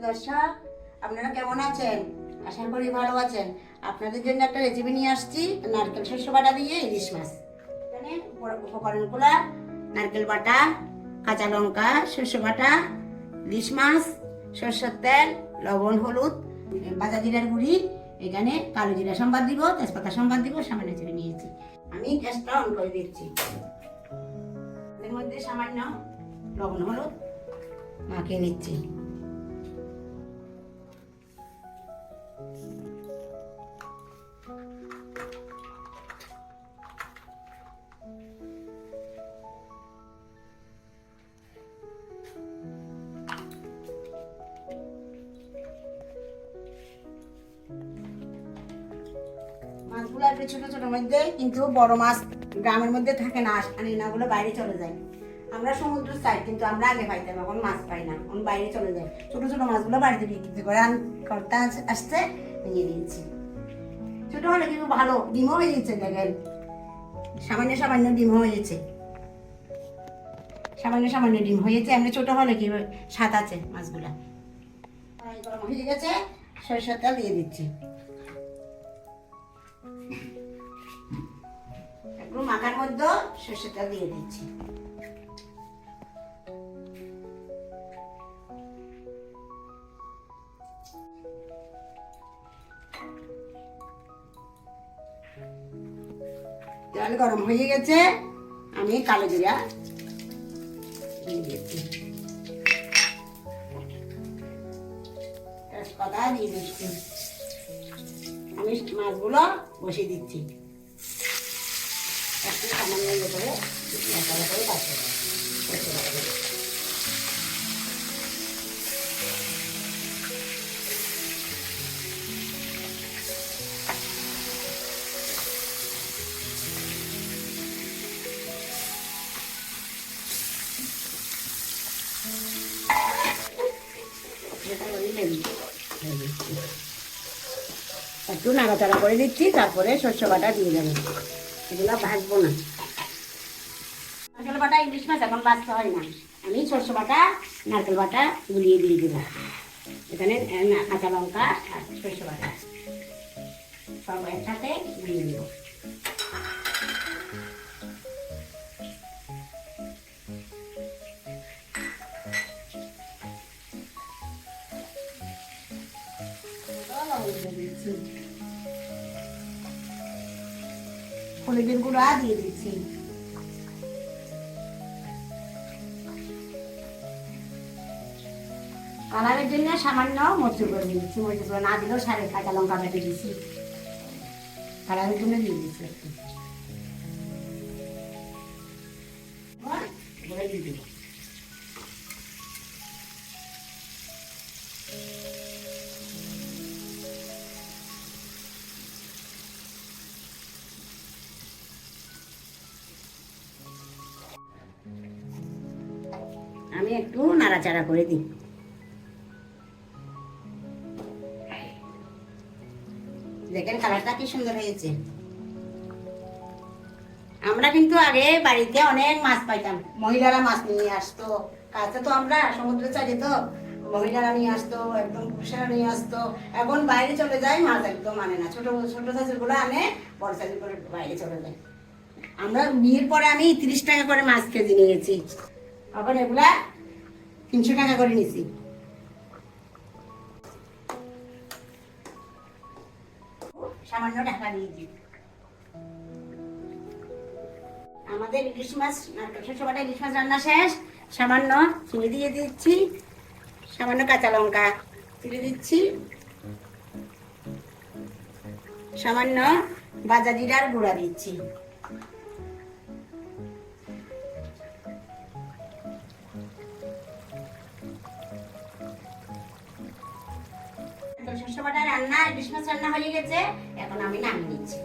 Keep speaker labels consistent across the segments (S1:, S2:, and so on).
S1: দর্শক, আপনারা কেমন আছেন? আশা করি ভালো আছেন। আপনাদের জন্য একটা রেসিপি নিয়ে আসছি, নারকেল শস্য বাটা দিয়ে ইলিশ মাছ। এখানে উপকরণগুলো: নারকেল বাটা, কাঁচা লঙ্কা, শস্য বাটা, ইলিশ মাছ, সরষের তেল, লবণ, হলুদ, ভাজা জিরার গুঁড়ি, এখানে কালো জিরা সম্বাদ দিব, তেজপাতা সম্বাদ দিব, সামান্য চিনি নিয়েছি। আমি গ্যাসটা অন করে দিচ্ছি। এর মধ্যে সামান্য লবণ হলুদ মাখিয়ে নিচ্ছি। মাছগুলো একটু ছোট ছোট মধ্যে, কিন্তু বড় মাছ গ্রামের মধ্যে থাকে না, আনি না, ওগুলো বাইরে চলে যায়। আমরা সমুদ্র চাই, কিন্তু আমরা আগে পাইতাম, এখন মাছ পাই না, এখন বাইরে চলে যায়। ছোট ছোট মাছগুলো বাড়িতে বিক্রি করে করতে আসতে নিয়ে দিয়েছি। ছোট হলে কিন্তু ভালো, ডিমও হয়ে যাচ্ছে। দেখেন, সামান্য সামান্য ডিম হয়েছে, সামান্য সামান্য ডিম হয়েছে। এমনি ছোট হলে কি স্বাদ আছে মাছগুলা। গরম হয়ে গেছে, সরষের তেল দিয়ে দিচ্ছি। একটু মাখার মধ্যে সরষের তেল দিয়ে দিচ্ছি। তেল গরম হয়ে গেছে, আমি কালো জিরা দিয়ে দিচ্ছি, তেজপাতা দিয়ে দিচ্ছি। আমি মাছগুলো বসিয়ে দিচ্ছি। একটু সামান্য ইয়ে করে মশলা করে পাচ্ছে। একটু নাড়াচাড়া করে দিচ্ছি, তারপরে শস্য বাটা দিয়ে দেবেন। এগুলো ভাজবো না। নারকেল বাটা ইলিশ মাছ এখন ভাজতে হয় না। আমি শস্য বাটা, নারকেল বাটা গুলিয়ে দিয়ে দিলাম। এখানে কাঁচা লঙ্কা আর শস্য বাটা সব একসাথে গুলিয়ে দেবো। হলুদের গুঁড়া দিয়ে দিচ্ছি। কালারের জন্য সামান্য মরিচের গুঁড়ো দিয়ে দিচ্ছি। মরিচের গুঁড়ো না দিলেও সারে কাঁচা লঙ্কা বেটে দিচ্ছি, কালারের জন্য দিয়ে দিচ্ছি একটু। দিয়ে দিব। আমি একটু নাড়াচাড়া করে দিই। দেখেন কালারটা কি সুন্দর হয়েছে। আমরা কিন্তু আগে বাড়িতে অনেক মাছ পাইতাম, মহিলারা মাছ নিয়ে আসতো। কাছে তো আমরা সমুদ্রে চাই, তো মহিলারা নিয়ে আসতো, একদম পুরুষেরা নিয়ে আসতো। এখন বাইরে চলে যায়, মাছ একদম আনে না। ছোট ছোট সাইজের গুলো আনে, বড় সাইজের করে বাইরে চলে যায়। আমরা বিয়ের পরে আমি 30 টাকা করে মাছ কেজি নিয়েছি, এখন এগুলা 300 টাকা করে নিয়েছি। সামান্য ঢাকা দিয়েছি। আমাদের ইলিশ মাছ, নারকেল শস্য বাটা ইলিশ মাছ রান্না শেষ। সামান্য চিনি দিয়ে দিচ্ছি, সামান্য কাঁচা লঙ্কা চিড়ে দিচ্ছি, সামান্য ভাজা জিরার গুঁড়া দিচ্ছি। শস্য বাটা রান্না, ইলিশ মাছ রান্না হয়ে গেছে, এখন আমি নামিয়ে নিচ্ছি।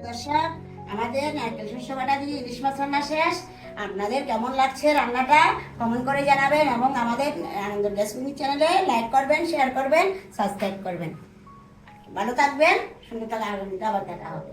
S1: দর্শক, আমাদের নারকেল শস্য বাটা দিয়ে ইলিশ মাছ রান্না শেষ। আপনাদের কেমন লাগছে রান্নাটা কমেন্ট করে জানাবেন, এবং আমাদের আনন্দ গ্যাস চ্যানেলে লাইক করবেন, শেয়ার করবেন, সাবস্ক্রাইব করবেন। ভালো থাকবেন, সুন্দর থাকা আগামীতে আবার দেখা হবে।